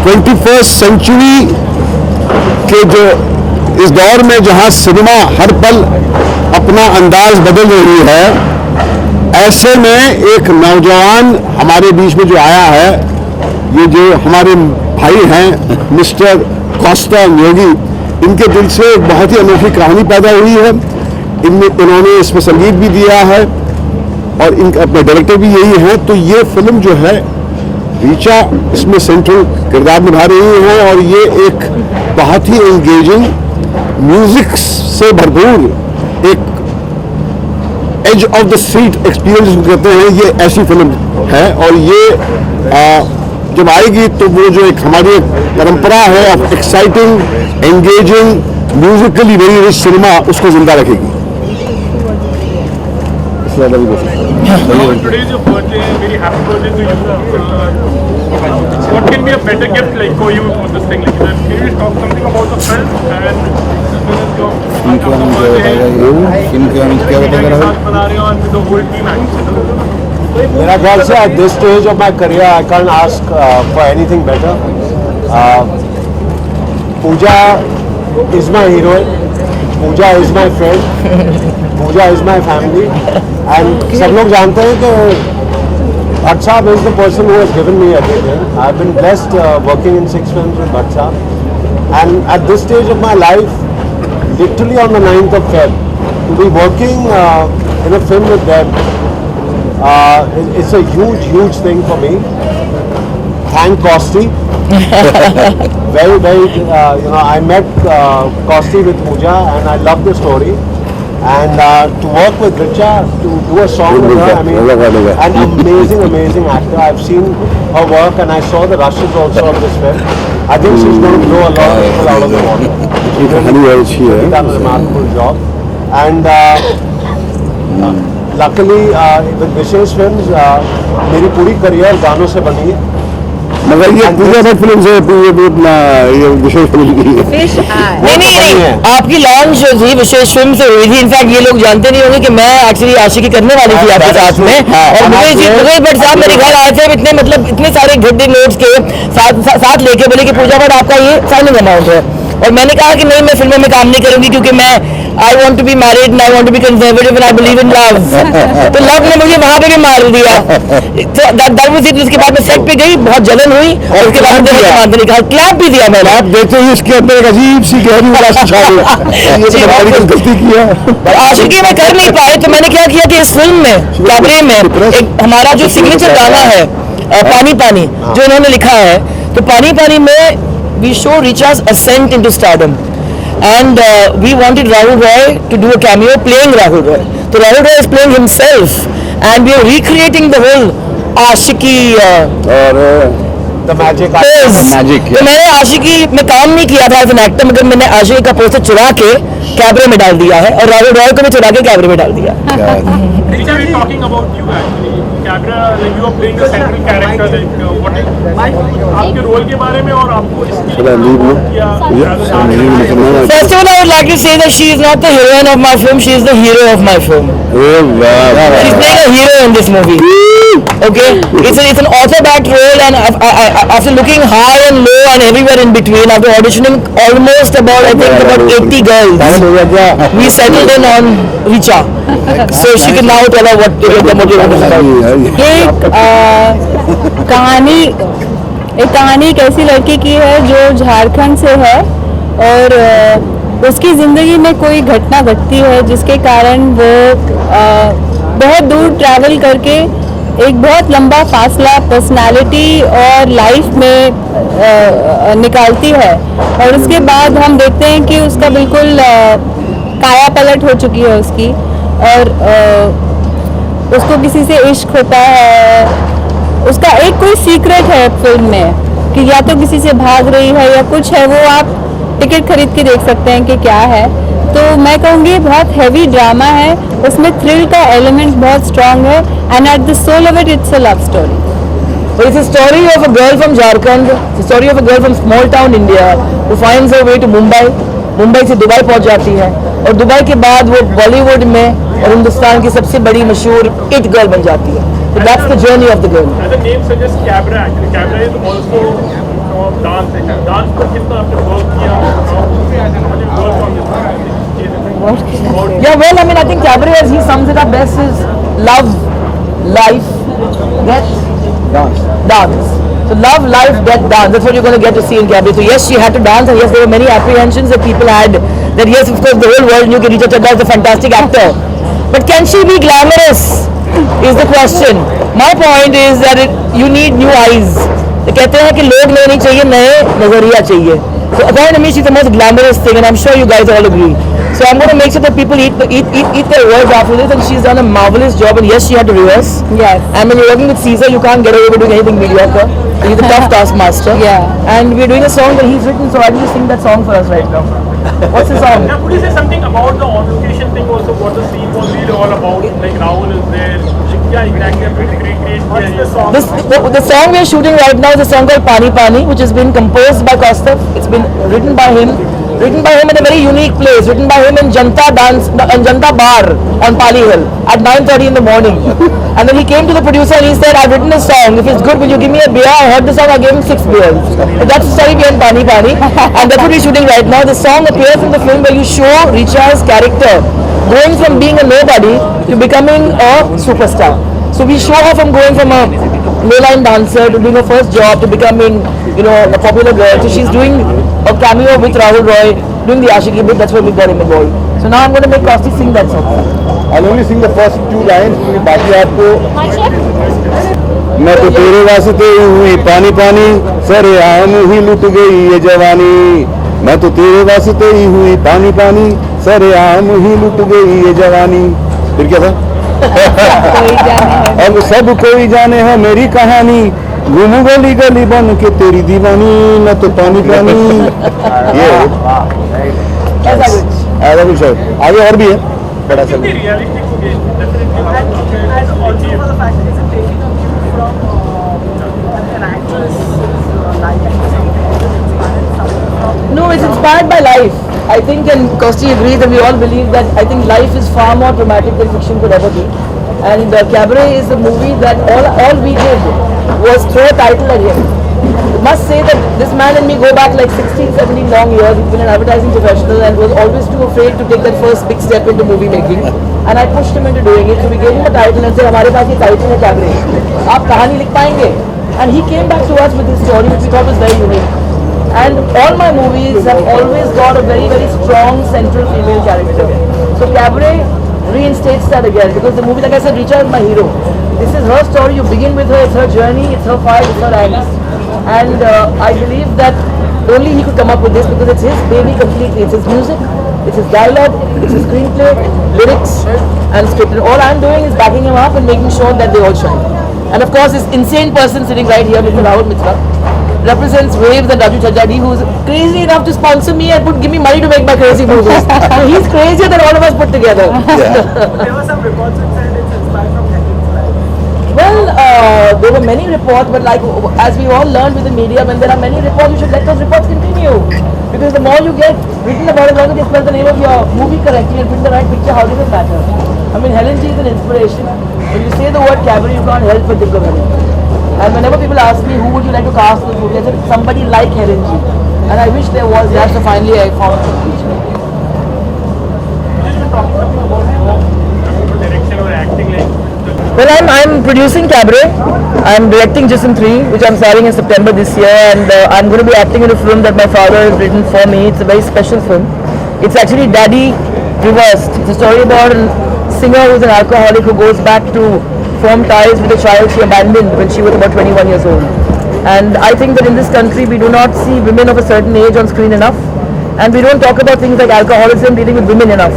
21st century के जो इस दौर में जहां सिनेमा हर पल अपना अंदाज बदल रही है, ऐसे में एक नौजवान हमारे बीच में जो आया है, ये जो हमारे भाई हैं मिस्टर कॉस्टा योगी, इनके दिल से एक बहुत ही अनोखी कहानी पैदा हुई है। इन्होंने इसमें संगीत भी दिया है और इनके अपने डायरेक्टर भी यही हैं। तो ये फिल्म जो है, रीचा इसमें सेंट्रल किरदार निभा रही हैं और ये एक बहुत ही एंगेजिंग, म्यूजिक से भरपूर, एक edge of the seat experience कहते हैं, ये ऐसी फिल्म है। और ये जब आएगी तो वो जो एक हमारी परंपरा है of exciting, engaging, Musically very rich cinema, उसको जिंदा रखेगी। Today is your birthday. Very happy birthday to you. What can be a better gift like for you for this thing? Like, can you talk something about the film and the whole team actually? मेरा ख्याल से at this stage of my career I can't ask for anything better. Pooja is my heroine. Pooja is my friend. Pooja is my family. And सब लोग जानते हैं कि Bhatt Saab is the person who has given me everything. I've been blessed working in 6 films with Bhatt Saab. And at this stage of my life, literally on the 9th of Feb, to be working in a film with them, it's a huge, huge thing for me. Thank Costi. Very, very, I met Costi with Pooja and I love the story. And to work with Richa, to do a song with her, I mean, an amazing, amazing actor. I've seen her work and I saw the rushes also of this film. I think she's going to blow a lot of people out of the water. She's done a remarkable job. And luckily, with Vishesh Films, मेरी पूरी career गानों से बनी है। मगर ये Pooja Bhatt film से ये विशेष फिल्म की है। नहीं, आपकी लॉन्च जो थी विशेष फिल्म से हुई थी। इनफैक्ट ये लोग जानते नहीं होंगे कि मैं एक्चुअली आशिकी करने वाली थी आपके साथ में, और मुझे भट्ट साहब मेरे घर आए थे इतने, मतलब इतने सारे घड्डे नोट्स के साथ लेके, बोले कि पूजा भट्ट आपका ये साइनिंग अमाउंट है। और मैंने कहा कि नहीं, मैं फिल्मों में काम नहीं करूंगी क्योंकि मैं I want to be married and I want to be conservative and I believe in love. तो लव ने मुझे वहां पे भी मार दिया। उसके बाद मैं सेट पे गई, बहुत जलन हुई और उसके बाद मुझे निकाल क्लैप भी दिया मैंने। आप देखते ही इसके अंदर एक अजीब सी गहरी गलती किया। आशिकी में कर नहीं पाए तो मैंने क्या किया कि इस फिल्म में कैबरे में एक हमारा जो सिग्नेचर गाना है पानी पानी, जो इन्होंने लिखा है, तो पानी पानी में we show Richa's ascent into stardom, and we wanted Rahul Roy to do a cameo playing Rahul Roy. So Rahul Roy is playing himself, and we are recreating the whole Aashiqui The magic. तो मैंने आशिकी में काम नहीं किया था as an actor, मगर मैंने आशिकी का पोस्टर चुरा के कैबरे में डाल दिया है और राहुल रॉय को भी चुरा के कैबरे में डाल दिया। Richa, we're talking about you actually. Cabaret, like you are playing a central character. Like what? आपके रोल के बारे में और आपको इसके First of all, I would like to say that she is not the heroine of my film. She is the hero of my film. She's playing a hero in this movie. Okay, it's an author-backed role, and after looking high and low and everywhere in between, after auditioning almost about 80 girls, we settled in on Richa, so she can now tell her what the motive is about. एक कहानी एक ऐसी लड़की की है जो झारखंड से है और उसकी ज़िंदगी में कोई घटना घटती है जिसके कारण वो बहुत दूर ट्रैवल करके एक बहुत लंबा फासला पर्सनालिटी और लाइफ में निकालती है, और उसके बाद हम देखते हैं कि उसका बिल्कुल काया पलट हो चुकी है उसकी, और उसको किसी से इश्क होता है। उसका एक कोई सीक्रेट है फिल्म में कि या तो किसी से भाग रही है या कुछ है, वो आप टिकट खरीद के देख सकते हैं कि क्या है। तो मैं कहूँगी बहुत हैवी ड्रामा है, उसमें थ्रिल का एलिमेंट बहुत स्ट्रांग है, and at the soul of it it's a love story. So it's a story of a girl from Jharkhand, it's a story of a girl from small town India who finds her way to Mumbai, Mumbai से Dubai पहुंच जाती है, और Dubai के बाद वो बॉलीवुड में और हिंदुस्तान की सबसे बड़ी मशहूर इट गर्ल बन जाती है। So that's the journey of the girl. As the name suggests, Cabaret actually. Cabaret is also dance है, डांस पर कितना आपने वर्क किया, work on Yeah, well, I mean, I think Cabaret, as he sums it up best, is love, life, death, dance. So love, life, death, dance. That's what you're going to get to see in Cabaret. So yes, she had to dance, and yes, there were many apprehensions that people had. That yes, of course, the whole world knew that Richa Chadda is a fantastic actor. But can she be glamorous? Is the question. My point is that you need new eyes. तो कहते हैं कि लोग नए नहीं चाहिए, नए नजरिया चाहिए. So according to me, she's the most glamorous thing, and I'm sure you guys all agree. So I'm going to make sure that people eat their words after this, and she's done a marvelous job. And yes, she had to rehearse. Yes. And when you're working with Caesar, you can't get away with doing anything mediocre. He's a tough taskmaster. Yeah. And we're doing a song that he's written, so I will just sing that song for us right now. What's the song? Now, could you say something about the on-location thing also, what the scene was really all about? Like Rahul is there, yeah, exactly, what's the song? The song we're shooting right now is a song called Pani Pani, which has been composed by Kaustubh. It's been written by him in a very unique place, written by him in Janta Bar on Pali Hill at 9:30 in the morning. And then he came to the producer and he said, I've written a song, if it's good, will you give me a beer? I heard the song, I gave him 6 beers. So that's the story behind Pani Pani, and that's what we're shooting right now. The song appears in the film where you show Richa's character going from being a nobody to becoming a superstar. So we show her from going from a low-line dancer to doing her first job to becoming, a popular girl. So she's doing a cameo with Rahul Roy, doing the Ashiki bit. That's where we got him involved. So now I'm going to make Kosti sing that song. I'll only sing the first 2 lines, क्योंकि बाकी आपको मैं तो तेरे वास्ते ही हुई पानी पानी, सरे आम ही लुट गई ये जवानी. मैं तो तेरे वास्ते ही हुई पानी पानी, सरे आम ही लुट गई ये जवानी. फिर क्या था? कोई जाने है. अब सब कोई जाने है मेरी कहानी, घूमू गली गली बन के तेरी दीवानी. मैं तो पानी पानी. ये ऐसा कुछ है. आगे और भी है बड़ा सा. Realistic हो गया, definitely. And also for the fact that it's taking a cue from an actress life and something from. No, it's inspired by life. I think, and Kosti agrees, and we all believe that I think life is far more dramatic than fiction could ever be. And Cabaret is a movie that all we did was throw a title at him. I must say that this man and me go back like 16, 17 long years. He's been an advertising professional and was always too afraid to take that first big step into movie making. And I pushed him into doing it. So we gave him a title and said, हमारे पास ये title है Cabaret. आप कहानी लिख पाएंगे? And he came back to us with this story, which we thought was very unique. And all my movies have always got a very, very strong central female character. So Cabaret reinstates that again, because the movie, like I said, Richa is my hero. This is her story. You begin with her. It's her journey. It's her fight. It's her angst. And I believe that only he could come up with this, because it's his baby completely. It's his music, it's his dialogue, it's his screenplay, lyrics, and script. And all I'm doing is backing him up and making sure that they all shine. And of course, this insane person sitting right here, Mr. Rahul Mitra, represents Waves and Raju Chajjadi, who's crazy enough to sponsor me and give me money to make my crazy movies. So he's crazier than all of us put together. There were some reports which said it's inspired from Helen's life. Well, there were many reports, but like as we all learned with the media, when there are many reports, you should let those reports continue. Because the more you get written about it, as long as you spell the name of your movie correctly and put the right picture, how does it matter? I mean, Helen G is an inspiration. When you say the word Cabaret, you can't help but think of Helen. And whenever people ask me, who would you like to cast in this movie, I said, somebody like Helen G. And I wish there was that, so finally I found it. Direction or acting, like Well, I'm producing Cabaret. I'm directing Jism 3, which I'm starting in September this year, and I'm going to be acting in a film that my father has written for me. It's a very special film. It's actually Daddy reversed. It's a story about a singer who's an alcoholic who goes back to form ties with a child she abandoned when she was about 21 years old. And I think that in this country we do not see women of a certain age on screen enough, and we don't talk about things like alcoholism dealing with women enough.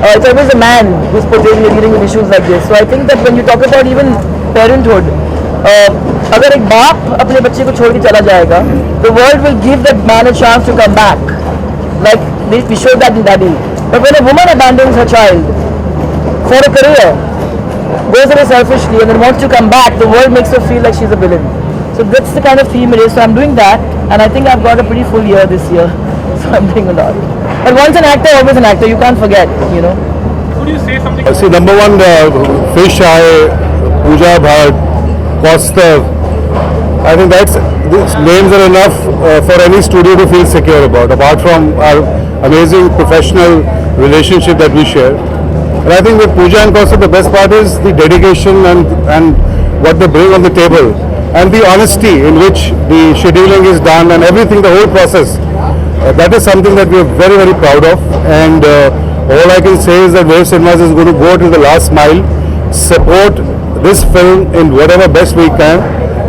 It's always a man who's portraying and dealing with issues like this. So I think that when you talk about even parenthood, अगर एक बाप अपने बच्चे को छोड़ के चला जाएगा, the world will give that man a chance to come back. Like we showed that in Daddy. But when a woman abandons her child for a career, goes away selfishly and then wants to come back, the world makes her feel like she's a villain. So that's the kind of theme it is. So I'm doing that, and I think I've got a pretty full year this year. So I'm doing a lot. But once an actor, always an actor. You can't forget, you know. could you say something? See, number one, fish eye, Pooja Bhatt, Kaustubh, I think these names are enough for any studio to feel secure about, apart from our amazing professional relationship that we share. And I think with Pooja and Kaustubh, the best part is the dedication and what they bring on the table, and the honesty in which the scheduling is done and everything, the whole process. That is something that we are very, very proud of. And all I can say is that Wave Cinemas is going to go to the last mile, support this film in whatever best we can,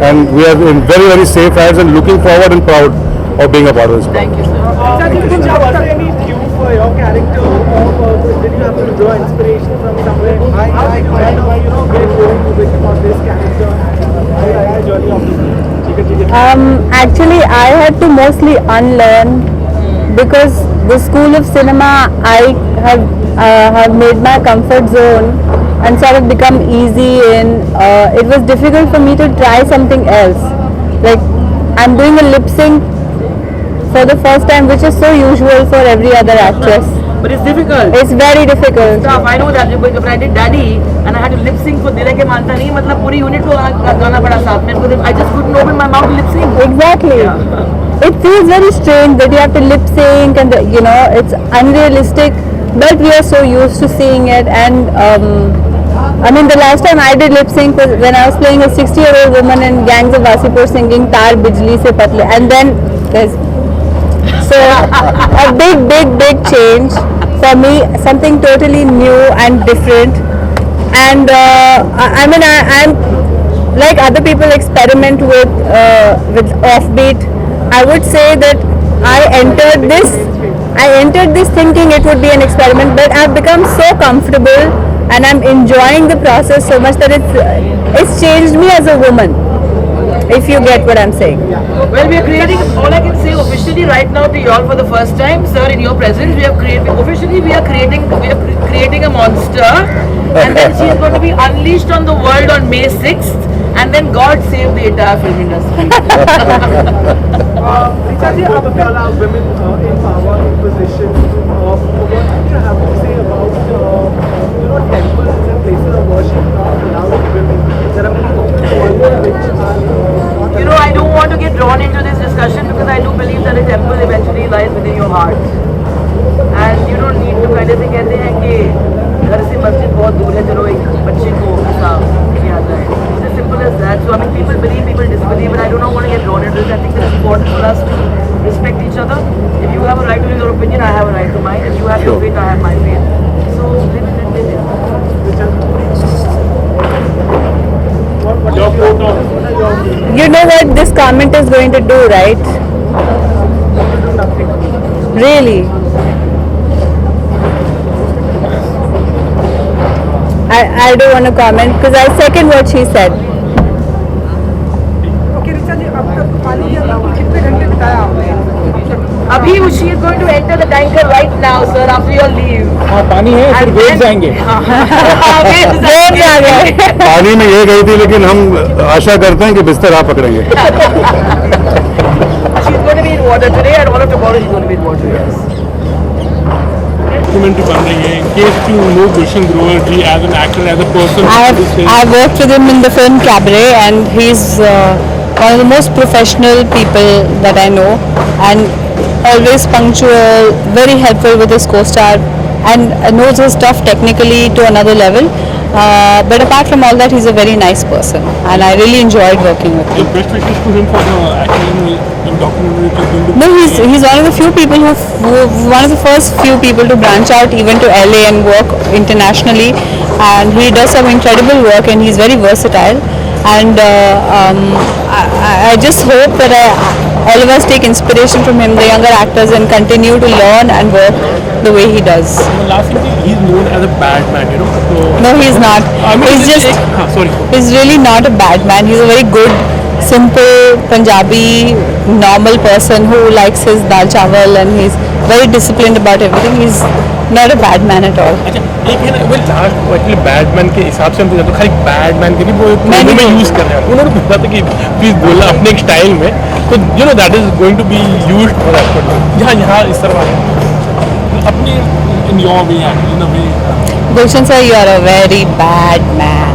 and we are in very, very safe hands and looking forward and proud of being a part of this. Thank you, sir. Was there any cue for your character, or did you have to draw inspiration from somewhere? How did you kind of, get going with on this character and journey of this? Actually, I had to mostly unlearn, because the school of cinema I have made my comfort zone and sort of become easy in. It was difficult for me to try something else. Like, I'm doing a lip sync for the first time, which is so usual for every other actress. But it's difficult. It's very difficult. Tough. I know that because when I did Daddy and I had to lip sync for Dile Ke Manta Nahi, मतलब पूरी unit को गाना पड़ा साथ में. I just couldn't open my mouth to lip sync. Exactly. Yeah. It feels very strange that you have to lip sync, and it's unrealistic, but we are so used to seeing it. And I mean, the last time I did lip sync was when I was playing a 60-year-old woman in Gangs of Wasipur singing Taar Bijli Se Patle, and then there's so a big change for me, something totally new and different. And I mean, I'm like other people experiment with offbeat. I would say that I entered this thinking it would be an experiment, but I've become so comfortable and I'm enjoying the process so much that it's changed me as a woman, if you get what I'm saying. Well, we are creating, all I can say officially right now to you all for the first time, sir, in your presence, we are creating a monster, and then she is going to be unleashed on the world on May 6th, and then God save the entire film industry. Richa ji, after women in power, in position, what do you have to say about temples and places of worship not allowing women? There are many which are I don't want to get drawn into this discussion because I do believe that a temple eventually lies within your heart, and you don't need to kind of say कहते हैं कि घर से मस्जिद बहुत दूर है, चलो एक बच्चे को ऐसा किया जाए. It's as simple as that. So I mean, people believe, people disbelieve, but I do not want to get drawn into this. I think it's important for us to respect each other. If you have a right to your opinion, I have a right to mine. If you have your faith, I have my faith. So live it and live it. You know what this comment is going to do, right? Really? I don't want to comment because I second what she said. Okay, Richa ji, अब तक पानी के अलावा कितने घंटे बिताया आपने? Abhi, she is going to enter the tanker right now, sir, after your leave. हाँ पानी है, फिर वेव जाएंगे. वेव आ गए. पानी में ये गई थी, लेकिन हम आशा करते हैं कि बिस्तर आप पकड़ेंगे. She's going to be in water today, and all of tomorrow she's going to be in water. Yes. Documentary बन रही है. Case you know Gulshan Grover ji as an actor, as a person. I've worked with him in the film Cabaret, and he's one of the most professional people that I know, and always punctual, very helpful with his co-star, and knows his stuff technically to another level. But apart from all that, he's a very nice person, and I really enjoyed working with him. Best wishes to him for the acting in documentary. No, he's one of the few people one of the first few people to branch out even to LA and work internationally, and he does some incredible work, and he's very versatile. And I just hope that all of us take inspiration from him, the younger actors, and continue to learn and work the way he does. The last thing, he's known as a bad man, So, No, he's not. I mean, He's really not a bad man. He's a very good, simple Punjabi, normal person who likes his dal chawal, and he's very disciplined about everything. He's not a bad man at all. अच्छा एक है ना वो last actually badman के हिसाब से हम तो खाली बैडमैन के नहीं वो मैंने में यूज कर रहे हैं. उन्होंने बोला था कि प्लीज बोलना अपने एक स्टाइल में, तो that is going to be used for that. यहाँ इस तरह अपनी in your way in a way. Gulshan sir, you are a very bad man.